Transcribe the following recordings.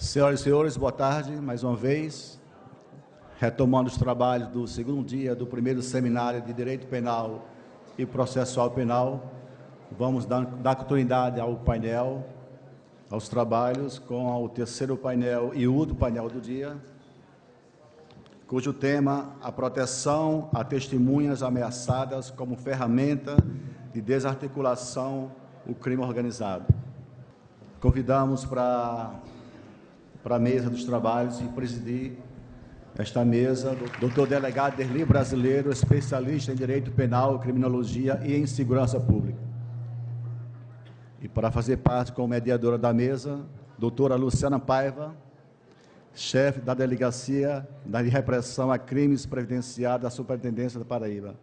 Senhoras e senhores, boa tarde, mais uma vez. Retomando os trabalhos do segundo dia do primeiro seminário de Direito Penal e Processual Penal, vamos dar continuidade ao painel, aos trabalhos, com o terceiro painel e o último painel do dia, cujo tema, a proteção a testemunhas ameaçadas como ferramenta de desarticulação do crime organizado. Convidamos para a mesa dos trabalhos e presidir esta mesa o doutor delegado Derli Brasileiro, especialista em Direito Penal, Criminologia e em Segurança Pública. E para fazer parte como mediadora da mesa, doutora Luciana Paiva, chefe da Delegacia de Repressão a Crimes Previdenciários da Superintendência da Paraíba.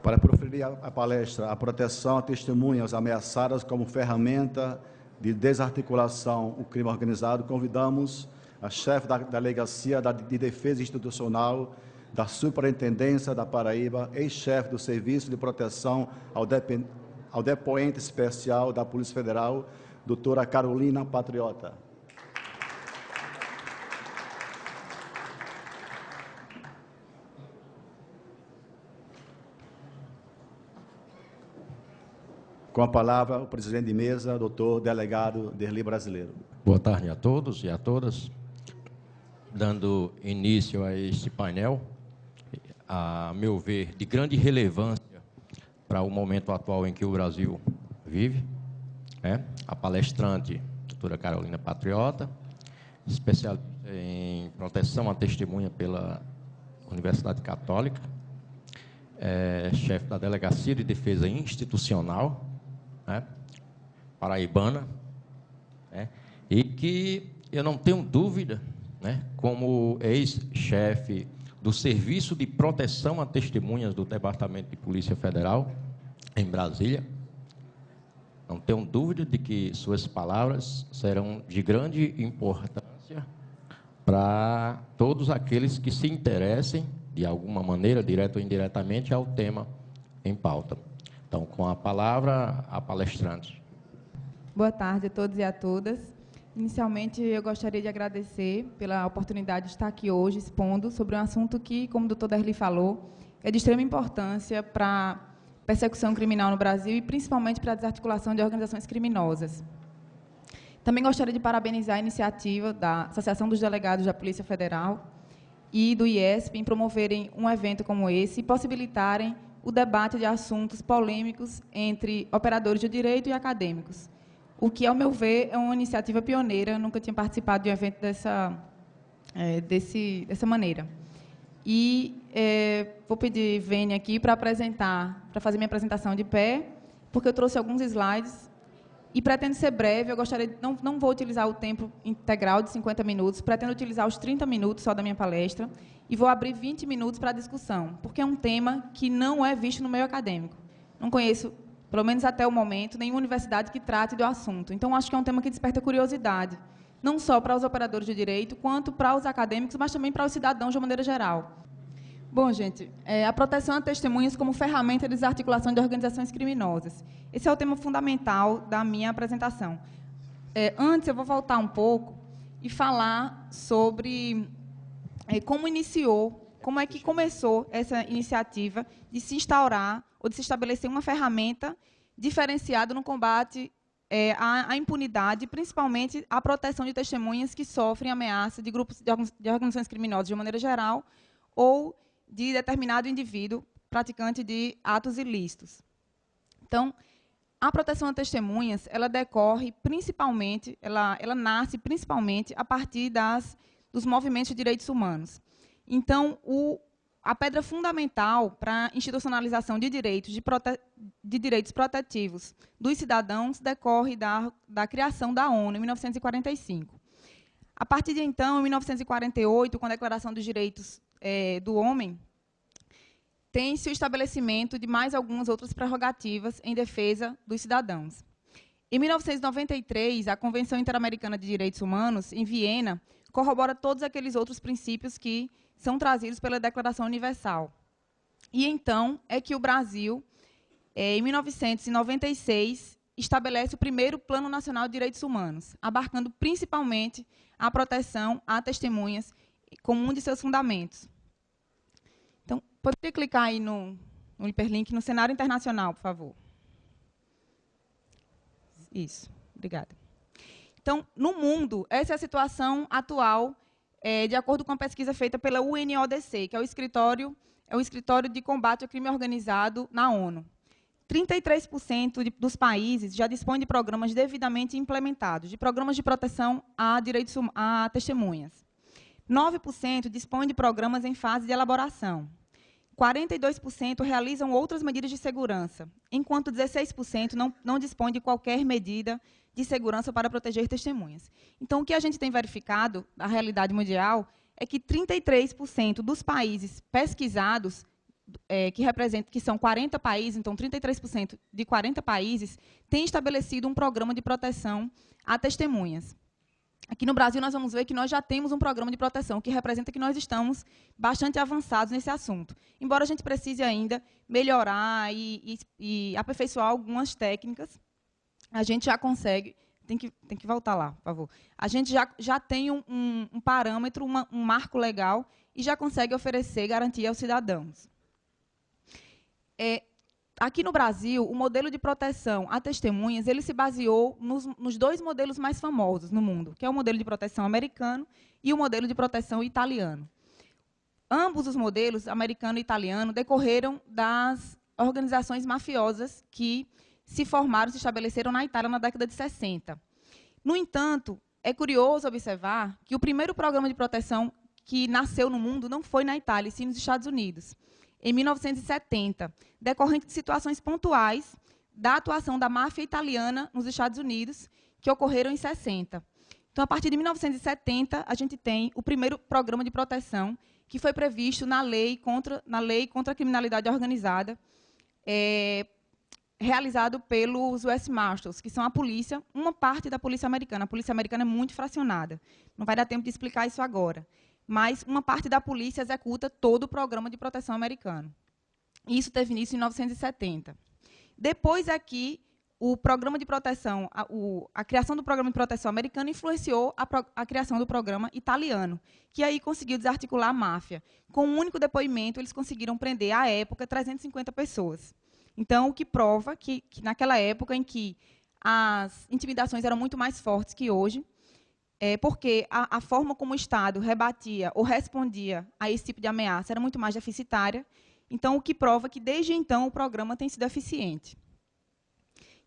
Para proferir a palestra, a proteção a testemunhas ameaçadas como ferramenta de desarticulação do crime organizado, convidamos a chefe da Delegacia de Defesa Institucional da Superintendência da Paraíba, ex-chefe do Serviço de Proteção ao Depoente Especial da Polícia Federal, doutora Carolina Patriota. Com a palavra, o presidente de mesa, doutor delegado Derli Brasileiro. Boa tarde a todos e a todas. Dando início a este painel, a meu ver, de grande relevância para o momento atual em que o Brasil vive, a palestrante, doutora Carolina Patriota, especialista em proteção à testemunha pela Universidade Católica, chefe da Delegacia de Defesa Institucional, paraibana, e que eu não tenho dúvida, como ex-chefe do Serviço de Proteção a Testemunhas do Departamento de Polícia Federal, em Brasília, não tenho dúvida de que suas palavras serão de grande importância para todos aqueles que se interessem, de alguma maneira, direta ou indiretamente, ao tema em pauta. Então, com a palavra, a palestrante. Boa tarde a todos e a todas. Inicialmente, eu gostaria de agradecer pela oportunidade de estar aqui hoje expondo sobre um assunto que, como o doutor Derli falou, é de extrema importância para a persecução criminal no Brasil e principalmente para a desarticulação de organizações criminosas. Também gostaria de parabenizar a iniciativa da Associação dos Delegados da Polícia Federal e do IESP em promoverem um evento como esse e possibilitarem o debate de assuntos polêmicos entre operadores de direito e acadêmicos, o que, ao meu ver, é uma iniciativa pioneira. Eu nunca tinha participado de um evento dessa maneira. E vou pedir Vênia aqui para fazer minha apresentação de pé, porque eu trouxe alguns slides e pretendo ser breve. Eu gostaria de, não vou utilizar o tempo integral de 50 minutos, pretendo utilizar os 30 minutos só da minha palestra e vou abrir 20 minutos para a discussão, porque é um tema que não é visto no meio acadêmico. Não conheço, pelo menos até o momento, nenhuma universidade que trate do assunto. Então, acho que é um tema que desperta curiosidade, não só para os operadores de direito, quanto para os acadêmicos, mas também para os cidadãos de uma maneira geral. Bom, gente, a proteção a testemunhas como ferramenta de desarticulação de organizações criminosas. Esse é o tema fundamental da minha apresentação. Antes, eu vou voltar um pouco e falar sobre como é que começou essa iniciativa de se instaurar ou de se estabelecer uma ferramenta diferenciada no combate à impunidade, principalmente à proteção de testemunhas que sofrem ameaça de grupos de organizações criminosas de uma maneira geral ou de determinado indivíduo praticante de atos ilícitos. Então, a proteção a testemunhas, ela decorre principalmente, ela nasce principalmente a partir dos movimentos de direitos humanos. Então, a pedra fundamental para a institucionalização de direitos, de direitos protetivos dos cidadãos decorre da criação da ONU, em 1945. A partir de então, em 1948, com a Declaração dos Direitos do Homem, tem-se o estabelecimento de mais algumas outras prerrogativas em defesa dos cidadãos. Em 1993, a Convenção Interamericana de Direitos Humanos, em Viena, corrobora todos aqueles outros princípios que são trazidos pela Declaração Universal. E então é que o Brasil, em 1996, estabelece o primeiro Plano Nacional de Direitos Humanos, abarcando principalmente a proteção a testemunhas como um de seus fundamentos. Então, poderia clicar aí no hiperlink no cenário internacional, por favor. Isso, obrigada. Então, no mundo, essa é a situação atual, de acordo com a pesquisa feita pela UNODC, que é o Escritório de Combate ao Crime Organizado na ONU. 33% dos países já dispõem de programas devidamente implementados, de programas de proteção a testemunhas. 9% dispõem de programas em fase de elaboração. 42% realizam outras medidas de segurança, enquanto 16% não dispõem de qualquer medida de segurança para proteger testemunhas. Então, o que a gente tem verificado, na realidade mundial, é que 33% dos países pesquisados, que são 40 países, então 33% de 40 países, têm estabelecido um programa de proteção a testemunhas. Aqui no Brasil, nós vamos ver que nós já temos um programa de proteção, o que representa que nós estamos bastante avançados nesse assunto. Embora a gente precise ainda melhorar e aperfeiçoar algumas técnicas, a gente já consegue... Tem que voltar lá, por favor. A gente já tem um parâmetro, um marco legal, e já consegue oferecer garantia aos cidadãos. Aqui no Brasil, o modelo de proteção a testemunhas, ele se baseou nos dois modelos mais famosos no mundo, que é o modelo de proteção americano e o modelo de proteção italiano. Ambos os modelos, americano e italiano, decorreram das organizações mafiosas que se estabeleceram na Itália na década de 60. No entanto, é curioso observar que o primeiro programa de proteção que nasceu no mundo não foi na Itália, e sim nos Estados Unidos, em 1970, decorrente de situações pontuais da atuação da máfia italiana nos Estados Unidos, que ocorreram em 60. Então, a partir de 1970, a gente tem o primeiro programa de proteção que foi previsto na lei contra a criminalidade organizada, realizado pelos US Marshals, que são a polícia, uma parte da polícia americana. A polícia americana é muito fracionada. Não vai dar tempo de explicar isso agora. Mas uma parte da polícia executa todo o programa de proteção americano. Isso teve início em 1970. Depois aqui, o programa de proteção, a criação do programa de proteção americano influenciou a criação do programa italiano, que aí conseguiu desarticular a máfia. Com um único depoimento, eles conseguiram prender, à época, 350 pessoas. Então, o que prova que naquela época em que as intimidações eram muito mais fortes que hoje, porque a forma como o Estado rebatia ou respondia a esse tipo de ameaça era muito mais deficitária. Então, o que prova que, desde então, o programa tem sido eficiente.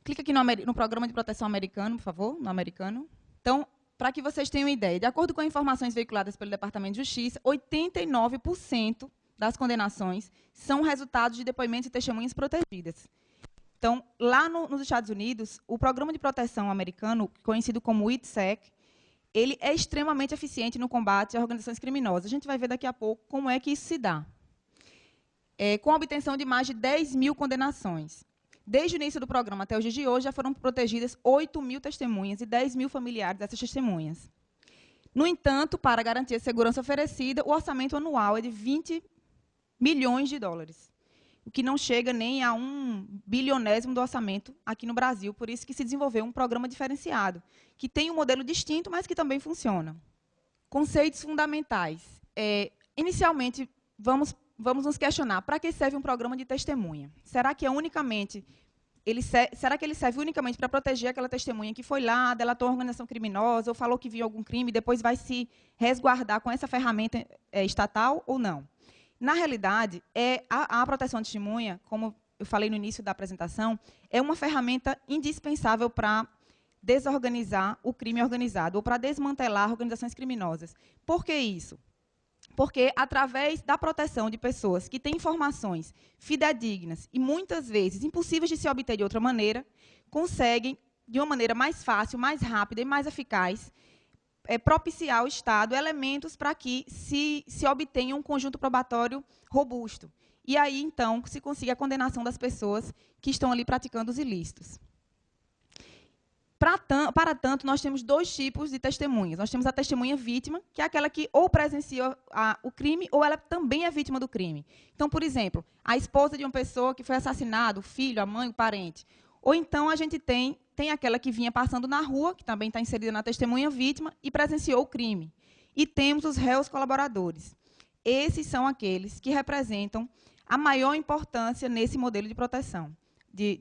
Clica aqui no programa de proteção americano, por favor, no americano. Então, para que vocês tenham ideia, de acordo com informações veiculadas pelo Departamento de Justiça, 89% das condenações são resultados de depoimentos e testemunhas protegidas. Então, lá nos Estados Unidos, o programa de proteção americano, conhecido como ITSEC, ele é extremamente eficiente no combate a organizações criminosas. A gente vai ver daqui a pouco como é que isso se dá. Com a obtenção de mais de 10 mil condenações. Desde o início do programa até os dias de hoje, já foram protegidas 8 mil testemunhas e 10 mil familiares dessas testemunhas. No entanto, para garantir a segurança oferecida, o orçamento anual é de 20 milhões de dólares, o que não chega nem a 1 bilionésimo do orçamento aqui no Brasil. Por isso que se desenvolveu um programa diferenciado, que tem um modelo distinto, mas que também funciona. Conceitos fundamentais. Inicialmente, vamos nos questionar, para que serve um programa de testemunha? Será que ele serve unicamente para proteger aquela testemunha que foi lá, delatou uma organização criminosa, ou falou que viu algum crime, e depois vai se resguardar com essa ferramenta estatal ou não? Na realidade, a proteção de testemunha, como eu falei no início da apresentação, é uma ferramenta indispensável para desorganizar o crime organizado, ou para desmantelar organizações criminosas. Por que isso? Porque, através da proteção de pessoas que têm informações fidedignas e, muitas vezes, impossíveis de se obter de outra maneira, conseguem, de uma maneira mais fácil, mais rápida e mais eficaz, propiciar ao Estado elementos para que se obtenha um conjunto probatório robusto. E aí, então, se consiga a condenação das pessoas que estão ali praticando os ilícitos. Para tanto, nós temos dois tipos de testemunhas. Nós temos a testemunha vítima, que é aquela que ou presencia o crime, ou ela também é vítima do crime. Então, por exemplo, a esposa de uma pessoa que foi assassinada, o filho, a mãe, o parente. Ou então a gente tem aquela que vinha passando na rua, que também está inserida na testemunha vítima, e presenciou o crime. E temos os réus colaboradores. Esses são aqueles que representam a maior importância nesse modelo de proteção, de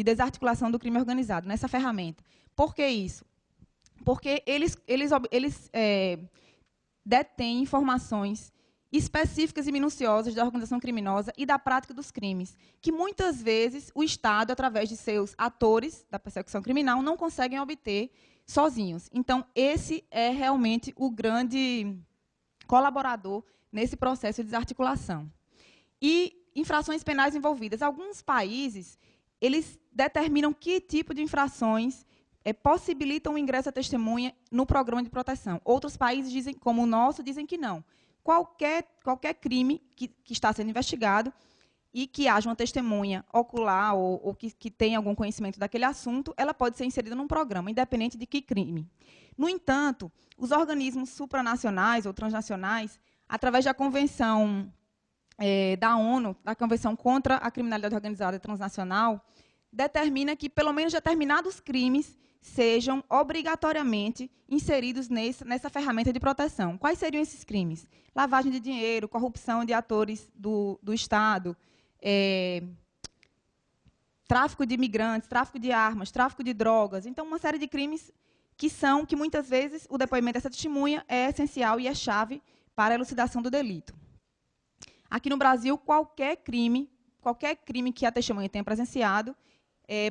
desarticulação do crime organizado, nessa ferramenta. Por que isso? Porque eles detêm informações específicas e minuciosas da organização criminosa e da prática dos crimes, que muitas vezes o Estado, através de seus atores da persecução criminal, não conseguem obter sozinhos. Então, esse é realmente o grande colaborador nesse processo de desarticulação. E infrações penais envolvidas. Alguns países, eles determinam que tipo de infrações possibilitam o ingresso à testemunha no programa de proteção. Outros países, dizem, como o nosso, dizem que não. Qualquer crime que está sendo investigado e que haja uma testemunha ocular ou que tenha algum conhecimento daquele assunto, ela pode ser inserida num programa, independente de que crime. No entanto, os organismos supranacionais ou transnacionais, através da Convenção da ONU, da Convenção contra a Criminalidade Organizada Transnacional, determina que, pelo menos, determinados crimes sejam obrigatoriamente inseridos nessa ferramenta de proteção. Quais seriam esses crimes? Lavagem de dinheiro, corrupção de atores do Estado, tráfico de imigrantes, tráfico de armas, tráfico de drogas. Então, uma série de crimes que muitas vezes, o depoimento dessa testemunha é essencial e é chave para a elucidação do delito. Aqui no Brasil, qualquer crime que a testemunha tenha presenciado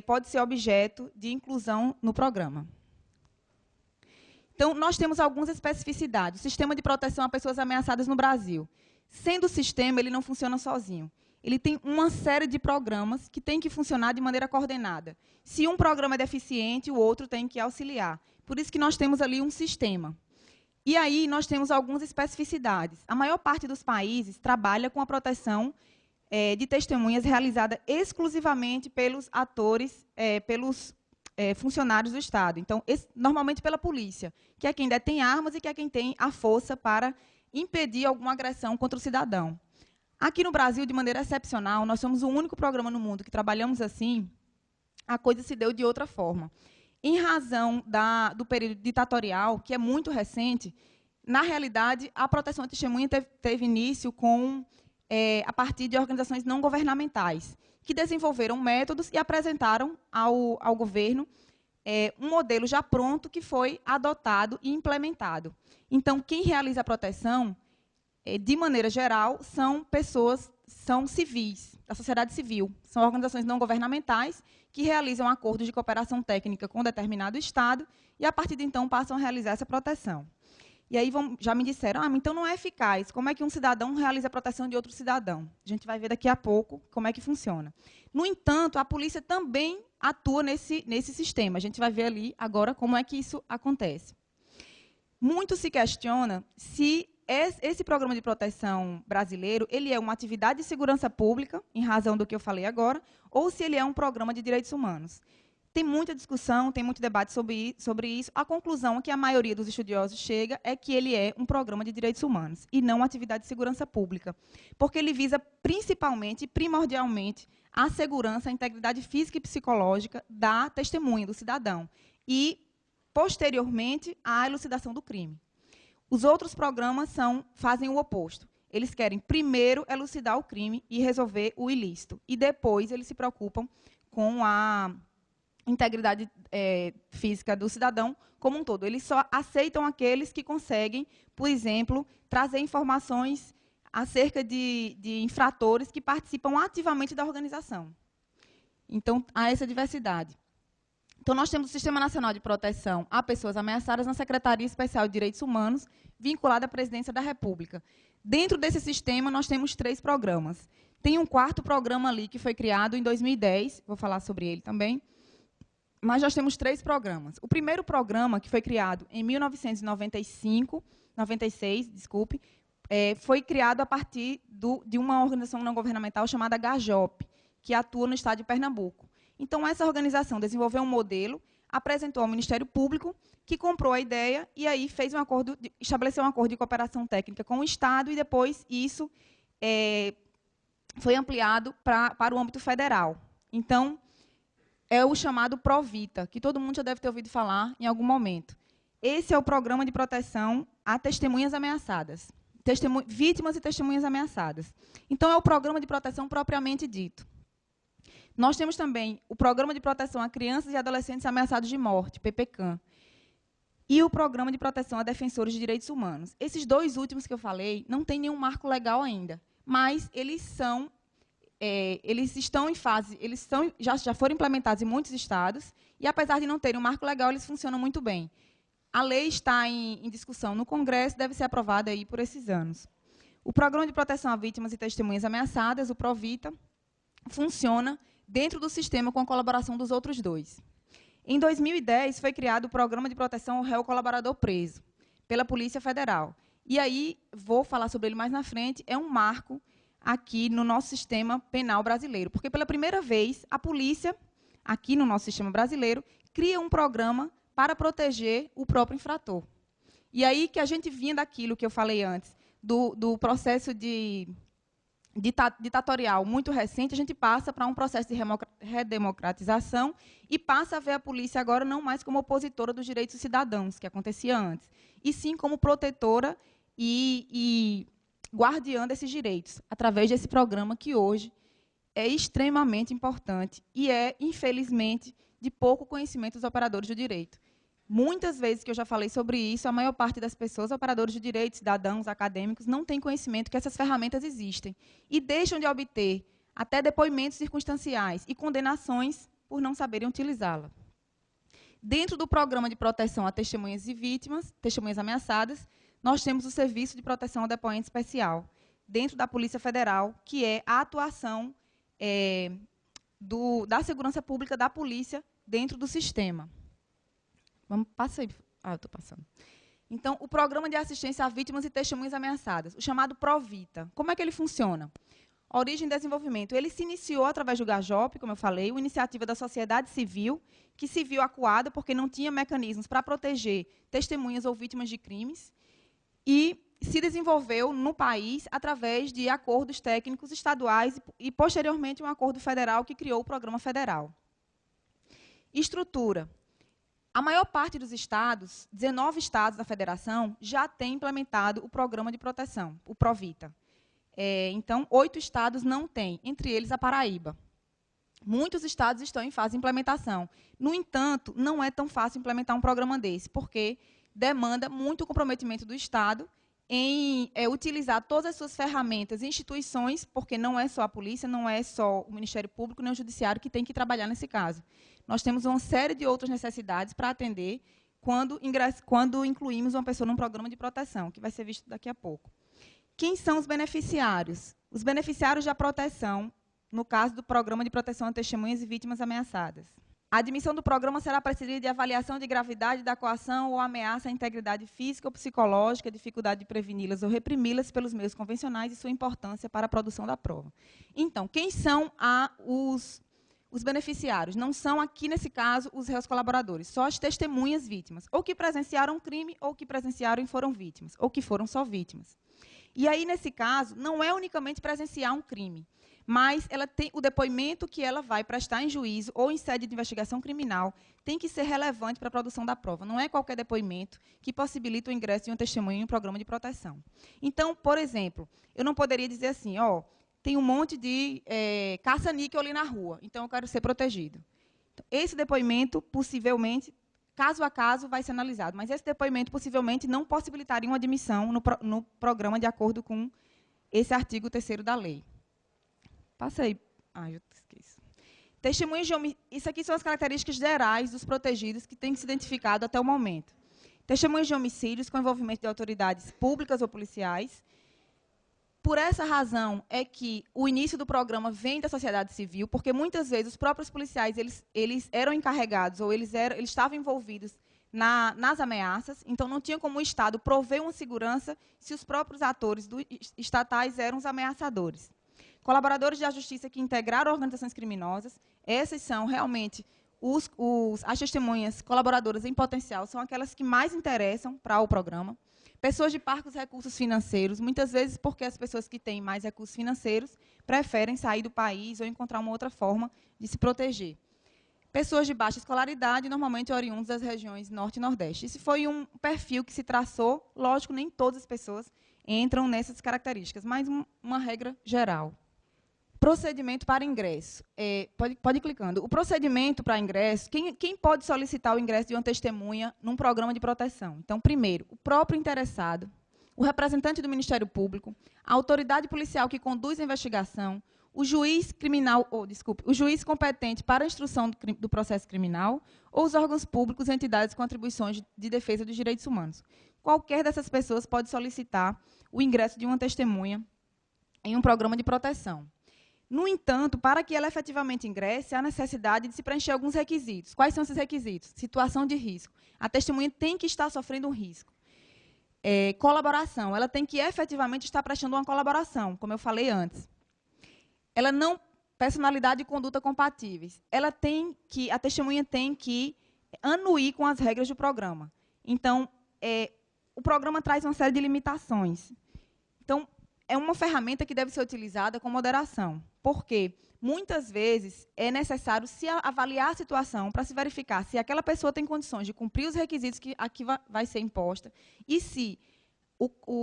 pode ser objeto de inclusão no programa. Então, nós temos algumas especificidades. O sistema de proteção a pessoas ameaçadas no Brasil. Sendo o sistema, ele não funciona sozinho. Ele tem uma série de programas que têm que funcionar de maneira coordenada. Se um programa é deficiente, o outro tem que auxiliar. Por isso que nós temos ali um sistema. E aí nós temos algumas especificidades. A maior parte dos países trabalha com a proteção de testemunhas realizada exclusivamente pelos atores, pelos funcionários do Estado. Então, normalmente pela polícia, que é quem detém armas e que é quem tem a força para impedir alguma agressão contra o cidadão. Aqui no Brasil, de maneira excepcional, nós somos o único programa no mundo que trabalhamos assim. A coisa se deu de outra forma. Em razão do período ditatorial, que é muito recente, na realidade, a proteção à testemunha teve início a partir de organizações não governamentais, que desenvolveram métodos e apresentaram ao governo um modelo já pronto que foi adotado e implementado. Então, quem realiza a proteção, de maneira geral, são civis, da sociedade civil. São organizações não governamentais que realizam acordos de cooperação técnica com determinado Estado e, a partir de então, passam a realizar essa proteção. E aí já me disseram, então não é eficaz. Como é que um cidadão realiza a proteção de outro cidadão? A gente vai ver daqui a pouco como é que funciona. No entanto, a polícia também atua nesse sistema. A gente vai ver ali agora como é que isso acontece. Muito se questiona se esse programa de proteção brasileiro ele é uma atividade de segurança pública, em razão do que eu falei agora, ou se ele é um programa de direitos humanos. Tem muita discussão, tem muito debate sobre isso. A conclusão que a maioria dos estudiosos chega é que ele é um programa de direitos humanos e não uma atividade de segurança pública, porque ele visa principalmente e primordialmente a segurança, a integridade física e psicológica da testemunha, do cidadão, e, posteriormente, a elucidação do crime. Os outros programas fazem o oposto. Eles querem primeiro elucidar o crime e resolver o ilícito, e depois eles se preocupam com a integridade física do cidadão como um todo. Eles só aceitam aqueles que conseguem, por exemplo, trazer informações acerca de infratores que participam ativamente da organização. Então, há essa diversidade. Então, nós temos o Sistema Nacional de Proteção a Pessoas Ameaçadas na Secretaria Especial de Direitos Humanos, vinculada à Presidência da República. Dentro desse sistema, nós temos 3 programas. Tem um 4º programa ali que foi criado em 2010, vou falar sobre ele também, mas nós temos 3 programas. O primeiro programa, que foi criado em 1996, foi criado a partir de uma organização não governamental chamada GAJOP, que atua no estado de Pernambuco. Então, essa organização desenvolveu um modelo apresentou ao Ministério Público, que comprou a ideia e aí fez estabeleceu um acordo de cooperação técnica com o Estado e depois isso foi ampliado para o âmbito federal. Então, é o chamado Provita, que todo mundo já deve ter ouvido falar em algum momento. Esse é o programa de proteção a testemunhas ameaçadas, vítimas e testemunhas ameaçadas. Então, é o programa de proteção propriamente dito. Nós temos também o Programa de Proteção a Crianças e Adolescentes Ameaçados de Morte, PPCAM, e o Programa de Proteção a Defensores de Direitos Humanos. Esses dois últimos que eu falei não têm nenhum marco legal ainda, mas eles estão em fase, já foram implementados em muitos estados, e, apesar de não terem um marco legal, eles funcionam muito bem. A lei está em discussão no Congresso, deve ser aprovada aí por esses anos. O Programa de Proteção a Vítimas e Testemunhas Ameaçadas, o PROVITA, funciona dentro do sistema com a colaboração dos outros dois. Em 2010, foi criado o Programa de Proteção ao Réu Colaborador Preso, pela Polícia Federal. E aí, vou falar sobre ele mais na frente, é um marco aqui no nosso sistema penal brasileiro, porque, pela primeira vez, a polícia, aqui no nosso sistema brasileiro, cria um programa para proteger o próprio infrator. E aí que a gente vinha daquilo que eu falei antes, do processo ditatorial muito recente, a gente passa para um processo de redemocratização e passa a ver a polícia agora não mais como opositora dos direitos dos cidadãos, que acontecia antes, e sim como protetora e guardiã desses direitos, através desse programa que hoje é extremamente importante e é, infelizmente, de pouco conhecimento dos operadores do direito. Muitas vezes que eu já falei sobre isso, a maior parte das pessoas, operadores de direito, cidadãos, acadêmicos, não tem conhecimento que essas ferramentas existem e deixam de obter até depoimentos circunstanciais e condenações por não saberem utilizá-la. Dentro do Programa de Proteção a Testemunhas e Vítimas, Testemunhas Ameaçadas, nós temos o Serviço de Proteção ao Depoente Especial, dentro da Polícia Federal, que é a atuação da segurança pública da polícia dentro do sistema. Passa aí. Eu estou passando. Então, o Programa de Assistência a Vítimas e Testemunhas Ameaçadas, o chamado PROVITA. Como é que ele funciona? Origem e desenvolvimento. Ele se iniciou através do GAJOP, como eu falei, uma iniciativa da sociedade civil, que se viu acuada porque não tinha mecanismos para proteger testemunhas ou vítimas de crimes, e se desenvolveu no país através de acordos técnicos estaduais e, posteriormente, um acordo federal que criou o Programa Federal. Estrutura. A maior parte dos estados, 19 estados da federação, já tem implementado o programa de proteção, o PROVITA. Então, 8 estados não têm, entre eles a Paraíba. Muitos estados estão em fase de implementação. No entanto, não é tão fácil implementar um programa desse, porque demanda muito comprometimento do Estado em utilizar todas as suas ferramentas e instituições, porque não é só a polícia, não é só o Ministério Público, nem o Judiciário que tem que trabalhar nesse caso. Nós temos uma série de outras necessidades para atender quando incluímos uma pessoa num programa de proteção, que vai ser visto daqui a pouco. Quem são os beneficiários? Os beneficiários da proteção, no caso do Programa de Proteção a Testemunhas e Vítimas Ameaçadas. A admissão do programa será precedida de avaliação de gravidade da coação ou ameaça à integridade física ou psicológica, dificuldade de preveni-las ou reprimi-las pelos meios convencionais e sua importância para a produção da prova. Então, quem são os beneficiários? Não são, aqui nesse caso, os réus colaboradores, só as testemunhas vítimas, ou que presenciaram um crime, ou que presenciaram e foram vítimas, ou que foram só vítimas. E aí, nesse caso, não é unicamente presenciar um crime, mas ela tem o depoimento que ela vai prestar em juízo ou em sede de investigação criminal tem que ser relevante para a produção da prova. Não é qualquer depoimento que possibilita o ingresso de uma testemunha em um programa de proteção. Então, por exemplo, eu não poderia dizer assim, tem um monte de caça-níquel ali na rua, então eu quero ser protegido. Então, esse depoimento, possivelmente, caso a caso, vai ser analisado, mas esse depoimento, possivelmente, não possibilitaria uma admissão no programa de acordo com esse artigo 3º da lei. Passa aí. Eu esqueci. Testemunhas de homicídio. Isso aqui são as características gerais dos protegidos que têm se identificado até o momento. Testemunhas de homicídios com envolvimento de autoridades públicas ou policiais. Por essa razão é que o início do programa vem da sociedade civil, porque muitas vezes os próprios policiais eles eram encarregados ou eles estavam envolvidos nas ameaças, então não tinha como o Estado prover uma segurança se os próprios atores estatais eram os ameaçadores. Colaboradores da justiça que integraram organizações criminosas, esses são realmente As testemunhas colaboradoras em potencial são aquelas que mais interessam para o programa. Pessoas de parcos recursos financeiros, muitas vezes porque as pessoas que têm mais recursos financeiros preferem sair do país ou encontrar uma outra forma de se proteger. Pessoas de baixa escolaridade, normalmente oriundas das regiões Norte e Nordeste. Esse foi um perfil que se traçou, lógico, nem todas as pessoas entram nessas características, mas uma regra geral. Procedimento para ingresso. Pode ir clicando. O procedimento para ingresso, quem pode solicitar o ingresso de uma testemunha num programa de proteção? Então, primeiro, o próprio interessado, o representante do Ministério Público, a autoridade policial que conduz a investigação, o juiz criminal, o juiz competente para a instrução do processo criminal, ou os órgãos públicos e entidades com atribuições de defesa dos direitos humanos. Qualquer dessas pessoas pode solicitar o ingresso de uma testemunha em um programa de proteção. No entanto, para que ela efetivamente ingresse, há necessidade de se preencher alguns requisitos. Quais são esses requisitos? Situação de risco. A testemunha tem que estar sofrendo um risco. Colaboração. Ela tem que efetivamente estar prestando uma colaboração, como eu falei antes. Ela não... Personalidade e conduta compatíveis. A testemunha tem que anuir com as regras do programa. Então, o programa traz uma série de limitações. Então, é uma ferramenta que deve ser utilizada com moderação, porque muitas vezes é necessário se avaliar a situação para se verificar se aquela pessoa tem condições de cumprir os requisitos que aqui vai ser imposta e se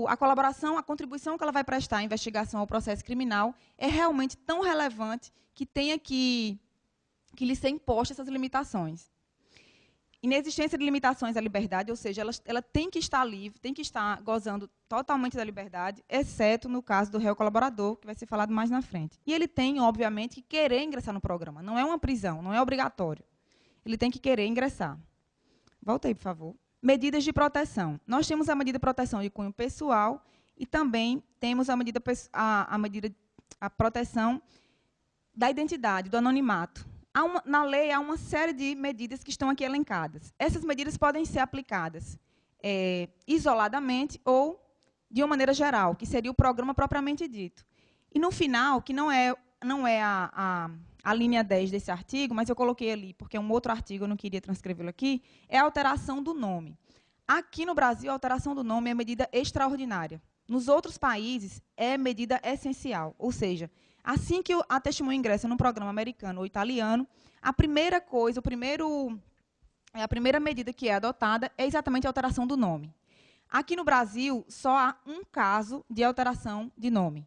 a colaboração, a contribuição que ela vai prestar à investigação ao processo criminal é realmente tão relevante que tenha que lhe ser imposta essas limitações. Inexistência de limitações à liberdade, ou seja, ela tem que estar livre, tem que estar gozando totalmente da liberdade, exceto no caso do réu colaborador, que vai ser falado mais na frente. E ele tem, obviamente, que querer ingressar no programa. Não é uma prisão, não é obrigatório. Ele tem que querer ingressar. Volta aí, por favor. Medidas de proteção. Nós temos a medida de proteção de cunho pessoal e também temos a proteção da identidade, do anonimato. Na lei, há uma série de medidas que estão aqui elencadas. Essas medidas podem ser aplicadas isoladamente ou de uma maneira geral, que seria o programa propriamente dito. E, no final, que não é a linha 10 desse artigo, mas eu coloquei ali, porque é um outro artigo, eu não queria transcrevê-lo aqui, é a alteração do nome. Aqui no Brasil, a alteração do nome é medida extraordinária. Nos outros países, é medida essencial, ou seja, assim que a testemunha ingressa num programa americano ou italiano, a primeira medida que é adotada é exatamente a alteração do nome. Aqui no Brasil, só há um caso de alteração de nome.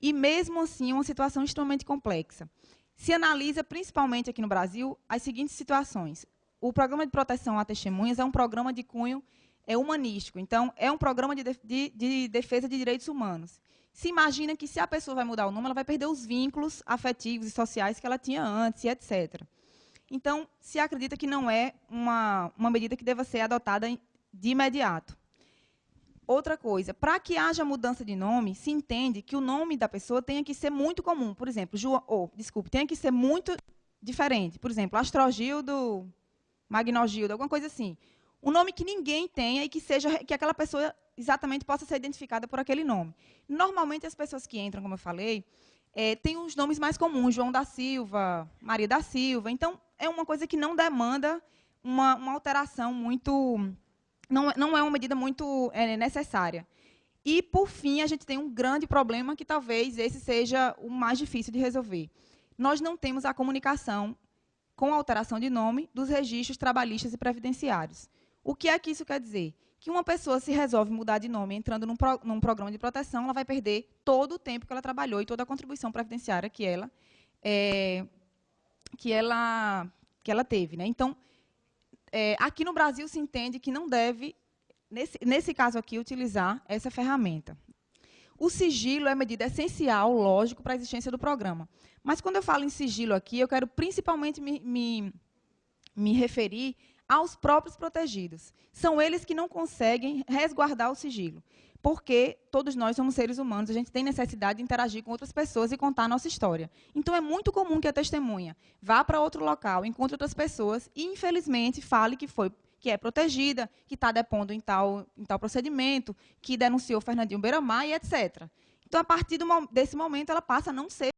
E, mesmo assim, é uma situação extremamente complexa. Se analisa, principalmente aqui no Brasil, as seguintes situações. O programa de proteção a testemunhas é um programa de cunho humanístico. Então, é um programa de defesa de direitos humanos. Se imagina que, se a pessoa vai mudar o nome, ela vai perder os vínculos afetivos e sociais que ela tinha antes, e etc. Então, se acredita que não é uma medida que deva ser adotada de imediato. Outra coisa, para que haja mudança de nome, se entende que o nome da pessoa tenha que ser muito comum. Por exemplo, tenha que ser muito diferente. Por exemplo, Astrogildo, Magnogildo, alguma coisa assim. Um nome que ninguém tenha e que aquela pessoa exatamente possa ser identificada por aquele nome. Normalmente, as pessoas que entram, como eu falei, têm os nomes mais comuns, João da Silva, Maria da Silva. Então, é uma coisa que não demanda uma alteração muito... Não é uma medida muito necessária. E, por fim, a gente tem um grande problema que talvez esse seja o mais difícil de resolver. Nós não temos a comunicação com a alteração de nome dos registros trabalhistas e previdenciários. O que é que isso quer dizer? Que uma pessoa, se resolve mudar de nome entrando num programa de proteção, ela vai perder todo o tempo que ela trabalhou e toda a contribuição previdenciária que ela teve, né? Então, aqui no Brasil se entende que não deve, nesse caso aqui, utilizar essa ferramenta. O sigilo é medida essencial, lógico, para a existência do programa. Mas, quando eu falo em sigilo aqui, eu quero principalmente me referir aos próprios protegidos. São eles que não conseguem resguardar o sigilo, porque todos nós somos seres humanos, a gente tem necessidade de interagir com outras pessoas e contar a nossa história. Então, é muito comum que a testemunha vá para outro local, encontre outras pessoas e, infelizmente, fale que é protegida, que está depondo em tal procedimento, que denunciou Fernandinho Beiramar e etc. Então, a partir desse momento, ela passa a não ser